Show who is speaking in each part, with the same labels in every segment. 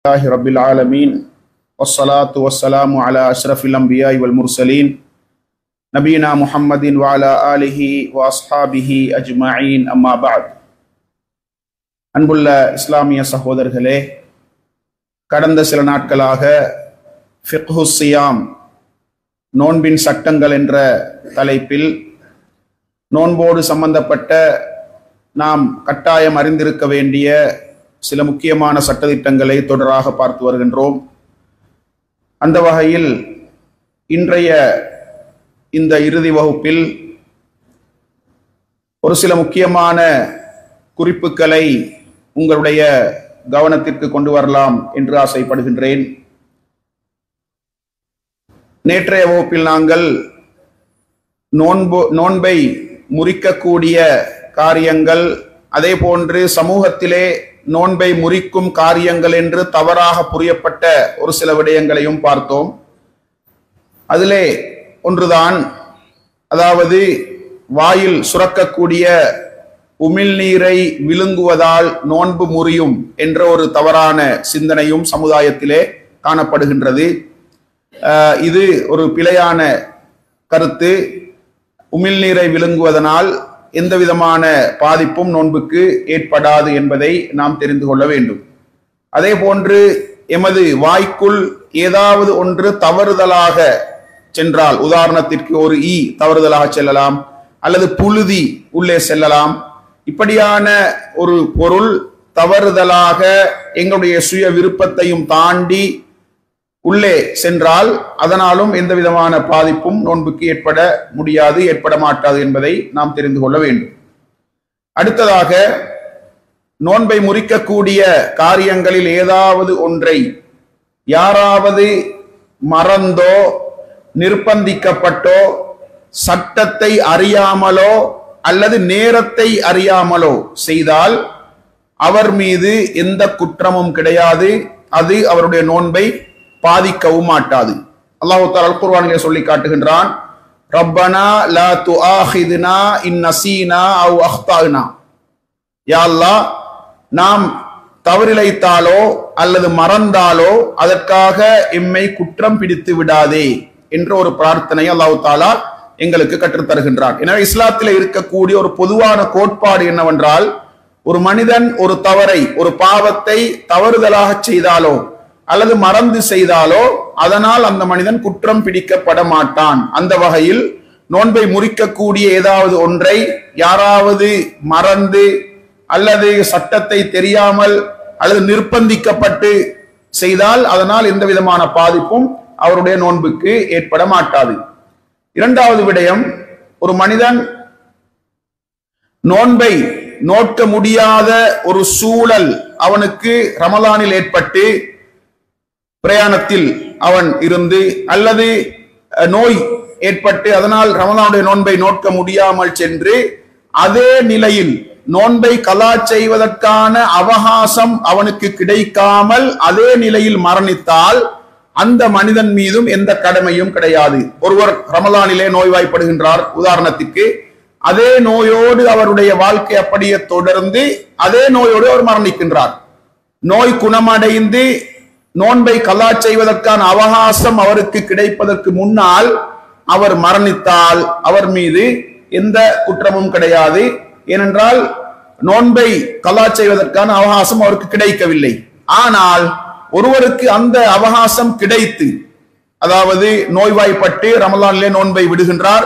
Speaker 1: رب العالمين والصلاة والسلام على أشرف الأنبياء والمرسلين نبينا محمد وعلى آله وأصحابه أجمعين أما بعد. அன்புள்ள இஸ்லாமிய சகோதரர்களே, கடந்த சில நாட்களாக ஃபிக்ஹு ஸியாம் நோன்பின் சட்டங்கள் என்ற தலைப்பில் நோன்போடு சம்பந்தப்பட்ட நாம் கட்டாயம் அறிந்திருக்க வேண்டிய சில முக்கியமான சட்டதிட்டங்களை தொடராக பார்த்து வருகின்றோம். அந்த வகையில் இன்றைய இந்த இறுதி வகுப்பில் ஒரு சில முக்கியமான குறிப்புகளை உங்களுடைய கவனத்திற்கு கொண்டு வரலாம் என்று ஆசைப்படுகின்றேன். நேற்றைய வகுப்பில் நாங்கள் நோன்பை முறிக்கக்கூடிய காரியங்கள், அதே போன்று சமூகத்திலே நோன்பை முறிக்கும் காரியங்கள் என்று தவறாக புரியப்பட்ட ஒரு சில விடயங்களையும் பார்த்தோம். அதிலே ஒன்றுதான், அதாவது வாயில் சுரக்கக்கூடிய உமிழ்நீரை விழுங்குவதால் நோன்பு முறியும் என்ற ஒரு தவறான சிந்தனையும் சமுதாயத்திலே காணப்படுகின்றது. இது ஒரு பிழையான கருத்து. உமிழ்நீரை விழுங்குவதனால் எந்த விதமான பாதிப்பும் நோன்புக்கு ஏற்படாது என்பதை நாம் தெரிந்து கொள்ள வேண்டும். அதே போன்று எமது வாய்க்குள் ஏதாவது ஒன்று தவறுதலாக சென்றால், உதாரணத்திற்கு ஒரு ஈ தவறுதலாக செல்லலாம், அல்லது புழுதி உள்ளே செல்லலாம். இப்படியான ஒரு பொருள் தவறுதலாக எங்களுடைய சுய விருப்பத்தையும் தாண்டி உள்ளே சென்றால் அதனாலும் எந்த விதமான பாதிப்பும் நோன்புக்கு ஏற்பட முடியாது, ஏற்பட மாட்டாது என்பதை நாம் தெரிந்து கொள்ள வேண்டும். அடுத்ததாக, நோன்பை முறிக்கக்கூடிய காரியங்களில் ஏதாவது ஒன்றை யாராவது மறந்தோ நிர்பந்திக்கப்பட்டோ சட்டத்தை அறியாமலோ அல்லது நேரத்தை அறியாமலோ செய்தால் அவர் மீது எந்த குற்றமும் கிடையாது. அது அவருடைய நோன்பை பாதிக்கவும் மாட்டாது. அல்லாஹ் தஆலா அல் குர்ஆனிலே சொல்லி காட்டுகின்றான், ரப்பனா லா துஆஹிதுனா இன் நஸீனா அவ் அக்தானா. யா அல்லாஹ், நாம் தவறிழைத்தாலோ அல்லது மறந்தாலோ அதற்காக எம்மை குற்றம் பிடித்து விடாதே என்ற ஒரு பிரார்த்தனை அல்லாஹ் தஆலா எங்களுக்கு கற்றுத்தருகின்றான். எனவே இஸ்லாத்திலே இருக்கக்கூடிய ஒரு பொதுவான கோட்பாடு என்னவென்றால், ஒரு மனிதன் ஒரு தவறை, ஒரு பாவத்தை தவறுதலாக செய்தாலோ அல்லது மறந்து செய்தாலோ அதனால் அந்த மனிதன் குற்றம் பிடிக்கப்பட மாட்டான். அந்த வகையில் நோன்பை முறிக்கக்கூடிய ஏதாவது ஒன்றை யாராவது மறந்து அல்லது சட்டத்தை தெரியாமல் அல்லது நிர்பந்திக்கப்பட்டு செய்தால் அதனால் எந்த விதமான பாதிப்பும் அவருடைய நோன்புக்கு ஏற்பட மாட்டாது. இரண்டாவது விடயம், ஒரு மனிதன் நோன்பை நோக்க முடியாத ஒரு சூழல் அவனுக்கு ரமலானில் ஏற்பட்டு பிரயாணத்தில் அவன் இருந்து அல்லது நோய் ஏற்பட்டு அதனால் ரமலானுடைய நோன்பை நோக்க முடியாமல் சென்று அதே நிலையில் நோன்பை கலா செய்வதற்கான அவகாசம் அவனுக்கு கிடைக்காமல் அதே நிலையில் மரணித்தால் அந்த மனிதன் மீதும் எந்த கடமையும் கிடையாது. ஒருவர் ரமலானிலே நோய்வாய்ப்படுகின்றார் உதாரணத்துக்கு, அதே நோயோடு அவருடைய வாழ்க்கை அப்படியே தொடர்ந்து அதே நோயோடு அவர் மரணிக்கின்றார். நோய் குணமடைந்து நோன்பை கலா செய்வதற்கான அவகாசம் அவருக்கு கிடைப்பதற்கு முன்னால் அவர் மரணித்தால் அவர் மீது எந்த குற்றமும் கிடையாது. ஏனென்றால் நோன்பை கலா செய்வதற்கான அவகாசம் அவருக்கு கிடைக்கவில்லை. ஆனால் ஒருவருக்கு அந்த அவகாசம் கிடைத்து, அதாவது நோய்வாய்ப்பட்டு ரமலானிலே நோன்பை விடுகின்றார்,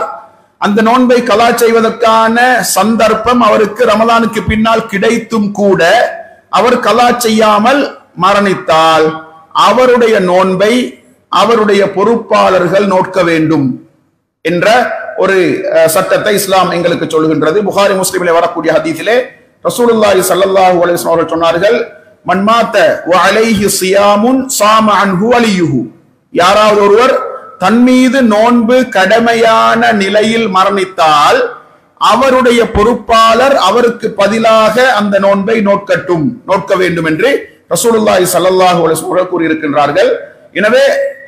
Speaker 1: அந்த நோன்பை கலா செய்வதற்கான சந்தர்ப்பம் அவருக்கு ரமலானுக்கு பின்னால் கிடைத்தும் கூட அவர் கலா செய்யாமல் மரணித்தால் அவருடைய நோன்பை அவருடைய பொறுப்பாளர்கள் நோக்க வேண்டும் என்ற ஒரு சட்டத்தை இஸ்லாம் எங்களுக்கு சொல்கின்றது. புகாரி முஸ்லிமிலே வரக்கூடிய ஹதீஸிலே ரசூலுல்லாஹி ஸல்லல்லாஹு அலைஹி வஸல்லம் அவர்கள் சொன்னார்கள், மன் மாத வ அலைஹி ஸியாமுன் ஸாம அன்ஹு வலியுஹு. யாராவது ஒருவர் தன் மீது நோன்பு கடமையான நிலையில் மரணித்தால் அவருடைய பொறுப்பாளர் அவருக்கு பதிலாக அந்த நோன்பை நோக்க வேண்டும் என்று ரசூலுல்லாஹி ஸல்லல்லாஹு அலைஹி வஸல்லம் கூறியிருக்கின்றார்கள். எனவே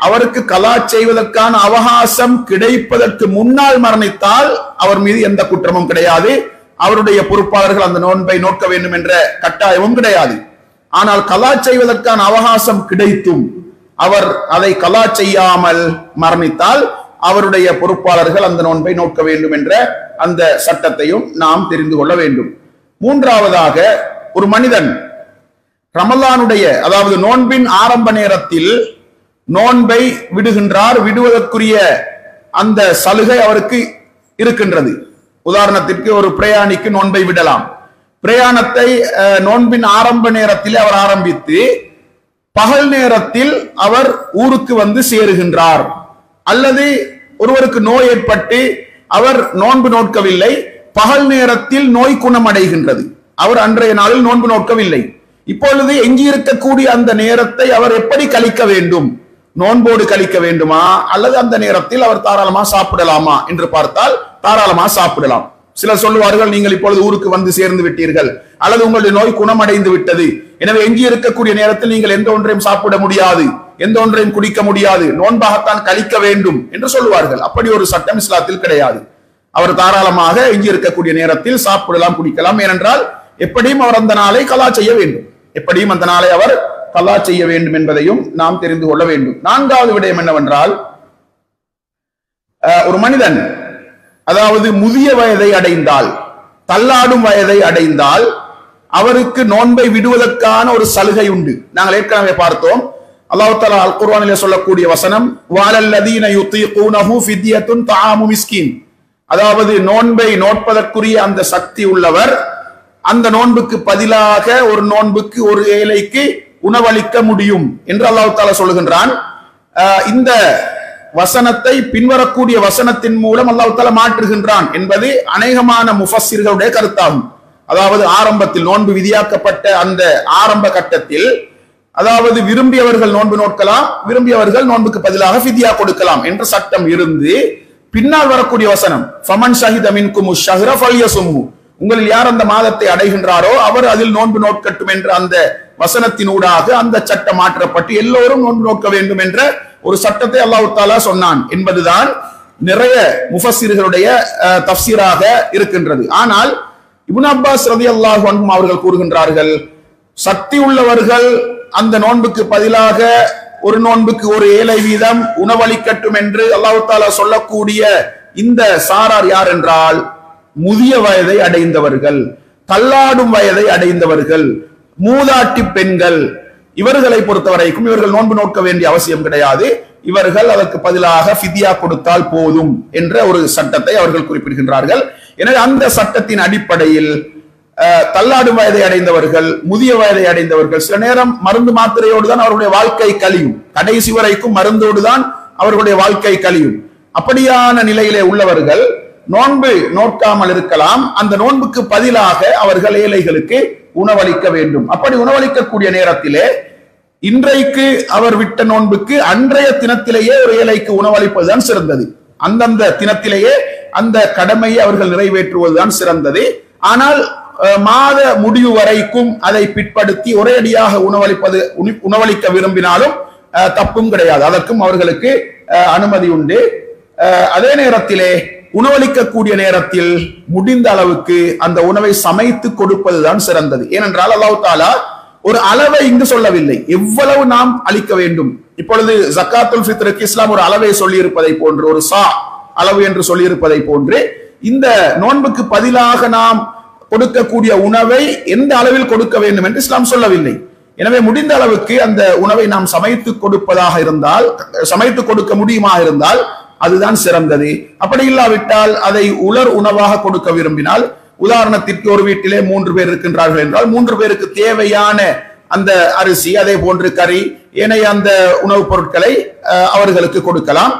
Speaker 1: அவருக்கு கலா செய்வதற்கான அவகாசம் கிடைப்பதற்கு முன்னால் மரணித்தால் அவர் மீது எந்த குற்றமும் கிடையாது. அவருடைய பொறுப்பாளர்கள் அந்த நோன்பை நோக்க வேண்டும் என்ற கட்டாயமும் கிடையாது. ஆனால் கலா செய்வதற்கான அவகாசம் கிடைத்தும் அவர் அதை கலா செய்யாமல் மரணித்தால் அவருடைய பொறுப்பாளர்கள் அந்த நோன்பை நோக்க வேண்டும் என்ற அந்த சட்டத்தையும் நாம் தெரிந்து கொள்ள வேண்டும். மூன்றாவதாக, ஒரு மனிதன் ரமலானுடைய அதாவது நோன்பின் ஆரம்ப நேரத்தில் நோன்பை விடுகின்றார், விடுவதற்குரிய அந்த சலுகை அவருக்கு இருக்கின்றது. உதாரணத்திற்கு ஒரு பிரயாணிக்கு நோன்பை விடலாம். பிரயாணத்தை நோன்பின் ஆரம்ப நேரத்தில் அவர் ஆரம்பித்து பகல் நேரத்தில் அவர் ஊருக்கு வந்து சேருகின்றார், அல்லது ஒருவருக்கு நோய் ஏற்பட்டு அவர் நோன்பு நோக்கவில்லை, பகல் நேரத்தில் நோய் குணமடைகின்றது, அவர் அன்றைய நாளில் நோன்பு நோக்கவில்லை. இப்பொழுது எஞ்சியிருக்கக்கூடிய அந்த நேரத்தை அவர் எப்படி கழிக்க வேண்டும்? நோன்போடு கழிக்க வேண்டுமா அல்லது அந்த நேரத்தில் அவர் தாராளமா சாப்பிடலாமா என்று பார்த்தால் தாராளமா சாப்பிடலாம். சிலர் சொல்லுவார்கள், நீங்கள் இப்பொழுது ஊருக்கு வந்து சேர்ந்து விட்டீர்கள் அல்லது உங்களுடைய நோய் குணமடைந்து விட்டது, எனவே எஞ்சி இருக்கக்கூடிய நேரத்தில் நீங்கள் எந்த ஒன்றையும் சாப்பிட முடியாது, எந்த ஒன்றையும் குடிக்க முடியாது, நோன்பாகத்தான் கழிக்க வேண்டும் என்று சொல்லுவார்கள். அப்படி ஒரு சட்டம் இஸ்லாத்தில் கிடையாது. அவர் தாராளமாக எஞ்சி இருக்கக்கூடிய நேரத்தில் சாப்பிடலாம், குடிக்கலாம். ஏனென்றால் எப்படியும் அவர் அந்த நாளை கலா செய்ய வேண்டும், எப்படியும் அந்த நாளை அவர் கலா செய்ய வேண்டும் என்பதையும் நாம் தெரிந்து கொள்ள வேண்டும். நான்காவது விடயம் என்னவென்றால், ஒரு மனிதன் அதாவது முதிய வயதை அடைந்தால், தள்ளாடும் வயதை அடைந்தால் அவருக்கு நோன்பை விடுவதற்கான ஒரு சலுகை உண்டு. நாங்கள் ஏற்கனவே பார்த்தோம், அல்லாஹ் தஆலா அல் குர்ஆனிலே சொல்லக்கூடிய வசனம், வலல்லதீன யுதீகூனஹு ஃபித்யத்துன் தஆமு மிஸ்கின், அதாவது நோன்பை நோட்பதற்குரிய அந்த சக்தி உள்ளவர் அந்த நோன்புக்கு பதிலாக ஒரு நோன்புக்கு ஒரு ஏழைக்கு உணவளிக்க முடியும் என்று அல்லாஹ் தஆலா சொல்லுகின்றான். இந்த வசனத்தை பின்வரக்கூடிய வசனத்தின் மூலம் அல்லாஹ் தஆலா மாற்றுகின்றான் என்பது அநேகமான முஃபஸ்ஸிர்களுடைய கருத்தாகும். அதாவது ஆரம்பத்தில் நோன்பு விதியாக்கப்பட்ட அந்த ஆரம்ப கட்டத்தில், அதாவது விரும்பியவர்கள் நோன்பு நோக்கலாம், விரும்பியவர்கள் நோன்புக்கு பதிலாக ஃபித்யா கொடுக்கலாம் என்ற சட்டம் இருந்து, பின்னால் வரக்கூடிய வசனம் ஃபமன் ஷஹித மின்கும் ஷஹ்ர ஃபல்யசும்ஹு, உங்களில் யார் அந்த மாதத்தை அடைகின்றாரோ அவர் அதில் நோன்பு நோக்கட்டும் என்ற அந்த வசனத்தினூடாக அந்த சட்டம் மாற்றப்பட்டு எல்லோரும் நோன்பு நோக்க வேண்டும் என்ற ஒரு சட்டத்தை அல்லாஹ் தஆலா சொன்னான் என்பதுதான் நிறைய முஃபஸ்ஸிர்களுடைய தஃப்சீராக இருக்கின்றது. ஆனால் இப்னு அப்பாஸ் ரலியல்லாஹு அன்ஹு அவர்கள் கூறுகின்றார்கள், சக்தி உள்ளவர்கள் அந்த நோன்புக்கு பதிலாக ஒரு நோன்புக்கு ஒரு ஏழை வீதம் உணவளிக்கட்டும் என்று அல்லாஹ் தஆலா சொல்லக்கூடிய இந்த சாரார் யார் என்றால், முதிய வயதை அடைந்தவர்கள், தள்ளாடும் வயதை அடைந்தவர்கள், மூதாட்டி பெண்கள், இவர்களை பொறுத்தவரைக்கும் இவர்கள் நோன்பு நோக்க வேண்டிய அவசியம் கிடையாது, இவர்கள் அதற்கு பதிலாக ஃபித்யா கொடுத்தால் போதும் என்ற ஒரு சட்டத்தை அவர்கள் குறிப்பிடுகின்றார்கள். எனவே அந்த சட்டத்தின் அடிப்படையில் தள்ளாடும் வயதை அடைந்தவர்கள், முதிய வயதை அடைந்தவர்கள், சில நேரம் மருந்து மாத்திரையோடு தான் அவருடைய வாழ்க்கை கழியும், கடைசி வரைக்கும் மருந்தோடு தான் அவர்களுடைய வாழ்க்கை கழியும். அப்படியான நிலையிலே உள்ளவர்கள் நோன்பு நோக்காமல் இருக்கலாம், அந்த நோன்புக்கு பதிலாக அவர்கள் ஏழைகளுக்கு உணவளிக்க வேண்டும். அப்படி உணவளிக்கக்கூடிய நேரத்திலே இன்றைக்கு அவர் விட்ட நோன்புக்கு அன்றைய தினத்திலேயே ஒரு ஏழைக்கு உணவளிப்பதுதான் சிறந்தது. அந்தந்த தினத்திலேயே அந்த கடமையை அவர்கள் நிறைவேற்றுவதுதான் சிறந்தது. ஆனால் மாத முடிவு வரைக்கும் அதை பிற்படுத்தி ஒரே அடியாக உணவளிக்க விரும்பினாலும் தப்பும் கிடையாது, அதற்கும் அவர்களுக்கு அனுமதி உண்டு. அதே நேரத்திலே உணவளிக்கக்கூடிய நேரத்தில் முடிந்த அளவுக்கு அந்த உணவை சமைத்து கொடுப்பதுதான் சிறந்தது. ஏனென்றால் அல்லாஹ் தஆலா ஒரு அளவை இங்கு சொல்லவில்லை, எவ்வளவு நாம் அளிக்க வேண்டும். இப்பொழுது ஜக்காத்துல் ஃபித்ருக்கு இஸ்லாம் ஒரு அளவை சொல்லி இருப்பதை போன்று, ஒரு சா அளவு என்று சொல்லி இருப்பதை போன்று, இந்த நோன்புக்கு பதிலாக நாம் கொடுக்கக்கூடிய உணவை எந்த அளவில் கொடுக்க வேண்டும் என்று இஸ்லாம் சொல்லவில்லை. எனவே முடிந்த அளவுக்கு அந்த உணவை நாம் சமைத்து கொடுப்பதாக இருந்தால், சமைத்து கொடுக்க முடியுமா இருந்தால் அதுதான் சிறந்தது. அப்படி இல்லாவிட்டால் அதை உலர் உணவாக கொடுக்க விரும்பினால், உதாரணத்திற்கு ஒரு வீட்டிலே 3 பேர் இருக்கின்றார்கள் என்றால் 3 பேருக்கு தேவையான அந்த அரிசி, அதே போன்று கறி, ஏனைய அந்த உணவுப் பொருட்களை அவர்களுக்கு கொடுக்கலாம்.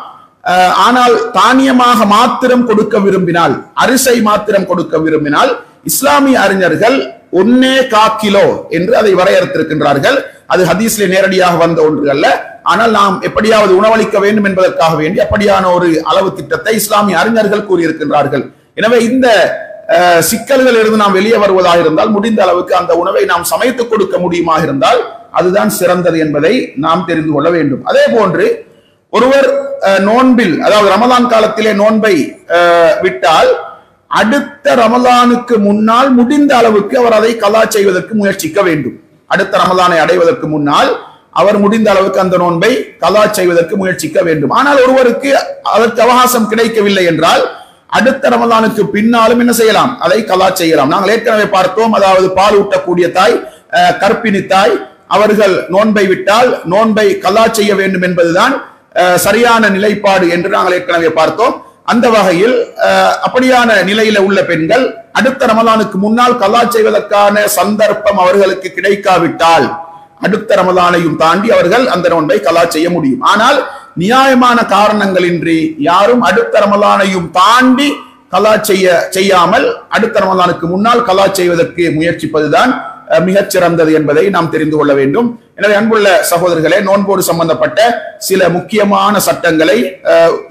Speaker 1: ஆனால் தானியமாக மாத்திரம் கொடுக்க விரும்பினால், அரிசி மாத்திரம் கொடுக்க விரும்பினால், இஸ்லாமிய அறிஞர்கள் 1.25 கிலோ என்று அதை வரையறுத்திருக்கின்றார்கள். அது ஹதீஸ்ல நேரடியாக வந்த ஒன்று அல்ல, ஆனால் நாம் எப்படியாவது உணவளிக்க வேண்டும் என்பதற்காக வேண்டி அப்படியான ஒரு அளவு திட்டத்தை இஸ்லாமிய அறிஞர்கள் கூறியிருக்கின்றார்கள். எனவே இந்த சிக்கல்கள் இருந்து நாம் வெளியே வருவதாக இருந்தால், முடிந்த அளவுக்கு அந்த உணவை நாம் சமைத்து கொடுக்க முடியுமா இருந்தால் அதுதான் சிறந்தது என்பதை நாம் தெரிந்து கொள்ள வேண்டும். அதே போன்று ஒருவர் நோன்பில், அதாவது ரமலான் காலத்திலே நோன்பை விட்டால் அடுத்த ரமலானுக்கு முன்னால் முடிந்த அளவுக்கு அவர் அதை கலா செய்வதற்கு முயற்சிக்க வேண்டும். அடுத்த ரமலானை அடைவதற்கு முன்னால் அவர் முடிந்த அளவுக்கு அந்த நோன்பை கலா செய்வதற்கு முயற்சிக்க வேண்டும். ஆனால் ஒருவருக்கு அதற்கு அவகாசம் கிடைக்கவில்லை என்றால் அடுத்த ரமலானுக்கு பின்னாலும் என்ன செய்யலாம், அதை கலா செய்யலாம். நாங்கள் ஏற்கனவே பார்த்தோம், அதாவது பால் ஊட்டக்கூடிய தாய், கர்ப்பிணி தாய், அவர்கள் நோன்பை விட்டால் நோன்பை கலா செய்ய வேண்டும் என்பதுதான் சரியான நிலைப்பாடு என்று நாங்கள் ஏற்கனவே பார்த்தோம். அந்த வகையில் அப்படியான நிலையில உள்ள பெண்கள் அடுத்த ரமலானுக்கு முன்னால் கலா செய்வதற்கான சந்தர்ப்பம் அவர்களுக்கு கிடைக்காவிட்டால் அடுத்த ரமலானையும் தாண்டி அவர்கள் அந்த நோன்பை கலா செய்ய முடியும். ஆனால் நியாயமான காரணங்களின்றி யாரும் அடுத்த ரமலானையும் தாண்டி கலா செய்யாமல் அடுத்த ரமலானுக்கு முன்னால் கலா செய்வதற்கு முயற்சிப்பதுதான் மிகச் சிறந்தது என்பதை நாம் தெரிந்து கொள்ள வேண்டும். எனவே அன்புள்ள சகோதரர்களே, நோன்போடு சம்பந்தப்பட்ட சில முக்கியமான சட்டங்களை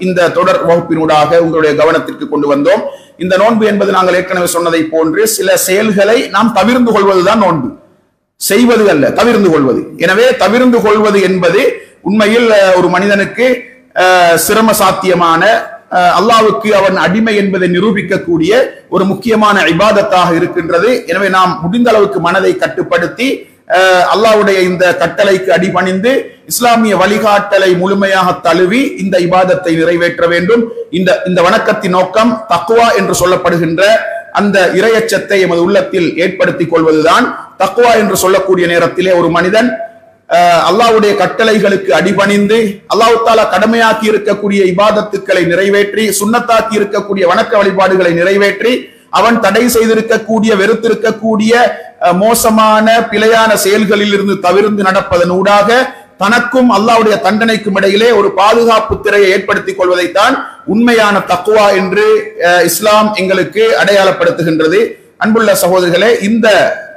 Speaker 1: இந்த தொடர் வகுப்பினூடாக உங்களுடைய கவனத்திற்கு கொண்டு வந்தோம். இந்த நோன்பு என்பது நாங்கள் ஏற்கனவே சொன்னதை போன்று சில செயல்களை நாம் தவிர்ந்து கொள்வதுதான் நோன்பு, செய்வது அல்ல, தவிர்ந்து கொள்வது. எனவே தவிர்ந்து கொள்வது என்பது உண்மையில் ஒரு மனிதனுக்கு சிரம சாத்தியமான, அல்லாஹ்வுக்கு அவன் அடிமை என்பதை நிரூபிக்கக்கூடிய ஒரு முக்கியமான இபாதத்தாக இருக்கின்றது. எனவே நாம் முடிந்த அளவுக்கு மனதை கட்டுப்படுத்தி அல்லாஹ்வுடைய இந்த கட்டளைக்கு அடிபணிந்து இஸ்லாமிய வழிகாட்டலை முழுமையாக தழுவி இந்த இபாதத்தை நிறைவேற்ற வேண்டும். இந்த வணக்கத்தின் நோக்கம் தக்வா என்று சொல்லப்படுகின்ற அந்த இறையச்சத்தை எமது உள்ளத்தில் ஏற்படுத்திக் கொள்வதுதான். தக்வா என்று சொல்லக்கூடிய நேரத்திலே ஒரு மனிதன் அல்லாஹ்வுடைய கட்டளைகளுக்கு அடிபணிந்து அல்லாஹ் தஆலா கடமையாக்கி இருக்கக்கூடிய இபாதத்துக்களை நிறைவேற்றி சுன்னத்தாக்கி இருக்கக்கூடிய வணக்க வழிபாடுகளை நிறைவேற்றி அவன் தடை செய்திருக்கக்கூடிய வெறுத்திருக்கக்கூடிய மோசமான பிழையான செயல்களில் இருந்து தவிர்த்து நடப்பதனூடாக தனக்கும் அல்லாஹ்வுடைய தண்டனைக்கும் இடையிலே ஒரு பாதுகாப்பு திரையை ஏற்படுத்திக் கொள்வதைத்தான் உண்மையான தக்வா என்று இஸ்லாம் எங்களுக்கு அடையாளப்படுத்துகின்றது. அன்புள்ள சகோதரர்களே, இந்த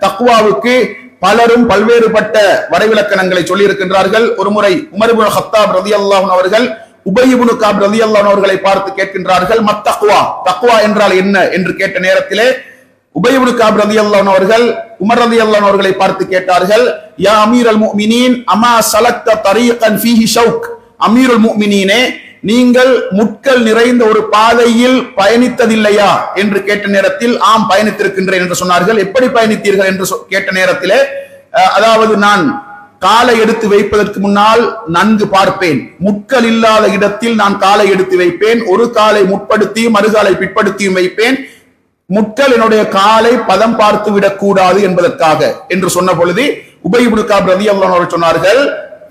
Speaker 1: தக்வாவுக்கு பலரும் பல்வேறுபட்ட வரைவிலக்கணங்களை சொல்லி இருக்கின்றார்கள். ஒருமுறை உமர் இப்னு கத்தாப் ரலியல்லாஹு அன்ஹு அவர்கள் உபய் இப்னு கஅப் ரலியல்லாஹு அன்ஹு அவர்களை பார்த்து கேட்கின்றார்கள், மத்தக்வா, தக்வா என்றால் என்ன என்று கேட்ட நேரத்திலே உபய் இப்னு கஅப் ரலியல்லாஹு அன்ஹு அவர்கள் உமர் ரலியல்லாஹு அன்ஹு அவர்களை பார்த்து கேட்டார்கள், யா அமீரல் முஃமினீன் அமா சலக்த தரீகன் ஃபீஹி ஷௌக், அமீருல் முஃமினீனே, நீங்கள் முட்கள் நிறைந்த ஒரு பாதையில் பயணித்ததில்லையா என்று கேட்ட நேரத்தில் ஆம் பயணித்திருக்கின்றேன் என்று சொன்னார்கள். எப்படி பயணித்தீர்கள் என்று கேட்ட நேரத்திலே, அதாவது நான் காலை எடுத்து வைப்பதற்கு முன்னால் நன்கு பார்ப்பேன், முட்கள் இல்லாத இடத்தில் நான் காலை எடுத்து வைப்பேன், ஒரு காலை முற்படுத்தியும் மறுகாலை பிற்படுத்தியும் வைப்பேன், முட்கள் என்னுடைய காலை பதம் பார்த்து விடக் கூடாது என்பதற்காக என்று சொன்ன பொழுது உபய் இப்னு கஅப் ரலியல்லாஹு அன்ஹு சொன்னார்கள்,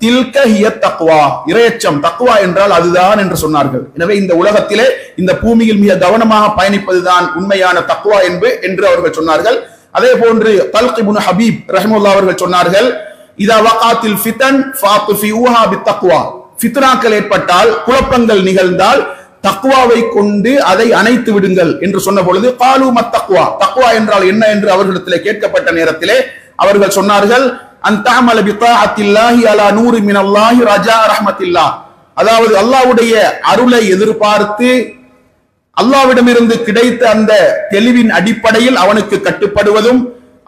Speaker 1: தில்க ஹிய தக்வா, இறையச்சம் தக்வா என்றால் அதுதான் என்று சொன்னார்கள். எனவே இந்த உலகத்திலே இந்த பூமியில் மிக கவனமாக பயணிப்பதுதான் உண்மையான தக்வா என்று அவர்கள் சொன்னார்கள். அதே போன்று தல்க் இப்னு ஹபீப் ரஹ்மத்துல்லாஹி அவர்கள் சொன்னார்கள், இதா வகாத்தில் ஃபிதன் ஃபாத்ஃபிஊஹா பித்தக்வா, ஃபித்னாக்கள் ஏற்பட்டால் குழப்பங்கள் நிகழ்ந்தால் தக்வாவை கொண்டு அதை அணைத்து விடுங்கள் என்று சொன்ன பொழுது காலு மத்தக்வா, தக்வா என்றால் என்ன என்று அவர்களிடத்திலே கேட்கப்பட்ட நேரத்திலே அவர்கள் சொன்னார்கள், அன்தஅமல பிதாஅத்தில்லாஹி அலா நூரி மினல்லாஹி ரஜா ரஹ்மத்தில்லாஹ், அதாவது அல்லாஹ்வுடைய அருளை எதிர்பார்த்து அல்லாஹ்விடமிருந்து கிடைத்த அந்த தெளிவின் அடிப்படையில் அவனுக்கு கட்டுப்படுவதும்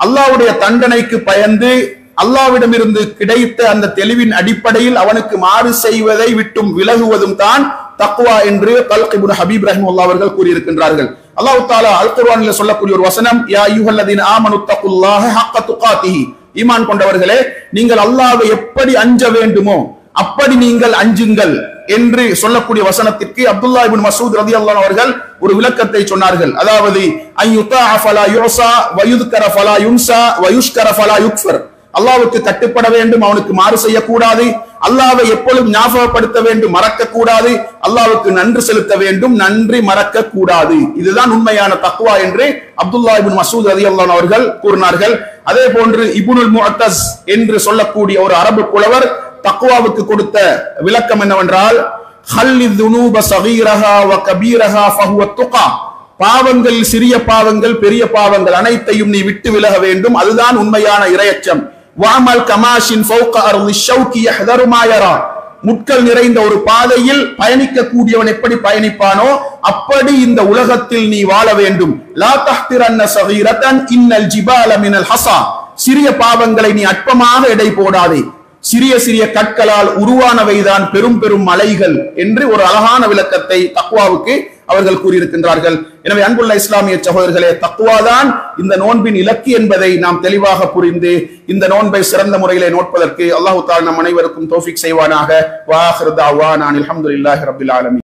Speaker 1: அல்லாஹ்வுடைய தண்டனைக்கு பயந்து அல்லாஹ்விடமிருந்து கிடைத்த அந்த தெளிவின் அடிப்படையில் அவனுக்கு மாறு செய்வதை விட்டும் விலகுவதும் தான் தக்வா என்று தல்க் இப்னு ஹபீப் ரஹ்மத்துல்லாஹி அவர்கள் கூறியிருக்கின்றார்கள். அல்லாஹ் தஆலா அல் குர்ஆனில் சொல்லக்கூடிய ஒரு வசனம், யா அய்யுஹல்லதீன ஆமனு தக்குல்லாஹ ஹக்க துகாத்திஹி, ஈமான் கொண்டவர்களே நீங்கள் அல்லாஹ்வை எப்படி அஞ்ச வேண்டுமோ அப்படி நீங்கள் அஞ்சுங்கள் என்று சொல்லக்கூடிய வசனத்திற்கு அப்துல்லாஹ் இப்னு மஸ்ஊத் ரலியல்லாஹு அன்ஹு அவர்கள் ஒரு விளக்கத்தை சொன்னார்கள். அதாவது அய்யுதா ஃபலா யுஸா வயுத்கர ஃபலா யுன்ஸா வயுஷ்கர ஃபலா யுக்ஃபர், அல்லாஹ்வுக்கு கட்டுப்பட வேண்டும், அவனுக்கு மாறு செய்யக்கூடாது, அல்லாஹ்வை எப்பொழுதும் ஞாபகப்படுத்த வேண்டும், மறக்க கூடாது, அல்லாஹ்வுக்கு நன்றி செலுத்த வேண்டும், நன்றி மறக்க கூடாது. இதுதான் உண்மையான தக்வா என்று அப்துல்லாஹ் இப்னு மஸ்ஊத் ரலியல்லாஹு அன்ஹு அவர்கள் கூறினார்கள். அதே போன்று இப்னுல் முஅத்தஸ் என்று சொல்லக்கூடிய ஒரு அரபு புலவர் தக்வாவுக்கு கொடுத்த விளக்கம் என்னவென்றால், ஹல்லித் துனூப ஸகீரஹா வ கபீரஹா ஃபஹுவ துகா, பாவங்கள், சிறிய பாவங்கள், பெரிய பாவங்கள் அனைத்தையும் நீ விட்டு விலக வேண்டும், அதுதான் உண்மையான இறையச்சம். வஅமல் கமாஷின் ஃபௌக அர்லி ஷௌகி யஹ்தரு மா யரா, முட்கள் நிறைந்த ஒரு பாதையில் பயணிக்க கூடியவன் எப்படி பயணிப்பானோ அப்படி இந்த உலகத்தில் நீ வாழ வேண்டும். லா தஹ்திரன்ன ஸகீரத்தன் இன்னல் ஜிபால மினல் ஹஸா, சிறிய பாவங்களை நீ அற்பமாக எடை போடாதே, சிறிய சிறிய கற்களால் உருவானவைதான் பெரும் பெரும் மலைகள் என்று ஒரு அழகான விளக்கத்தை தக்வாவுக்கு அவர்கள் கூறியிருக்கின்றார்கள். எனவே அன்புள்ள இஸ்லாமிய சகோதரர்களே, தக்வாதான் இந்த நோன்பின் இலக்கு என்பதை நாம் தெளிவாக புரிந்து இந்த நோன்பை சிறந்த முறையிலே நோட்பதற்கு அல்லாஹ் தஆலா நம் அனைவருக்கும் தௌஃபீக் செய்வானாக. வ ஆகிரு தஅவானா அல்ஹம்துலில்லாஹி ரப்பில் ஆலமீன்.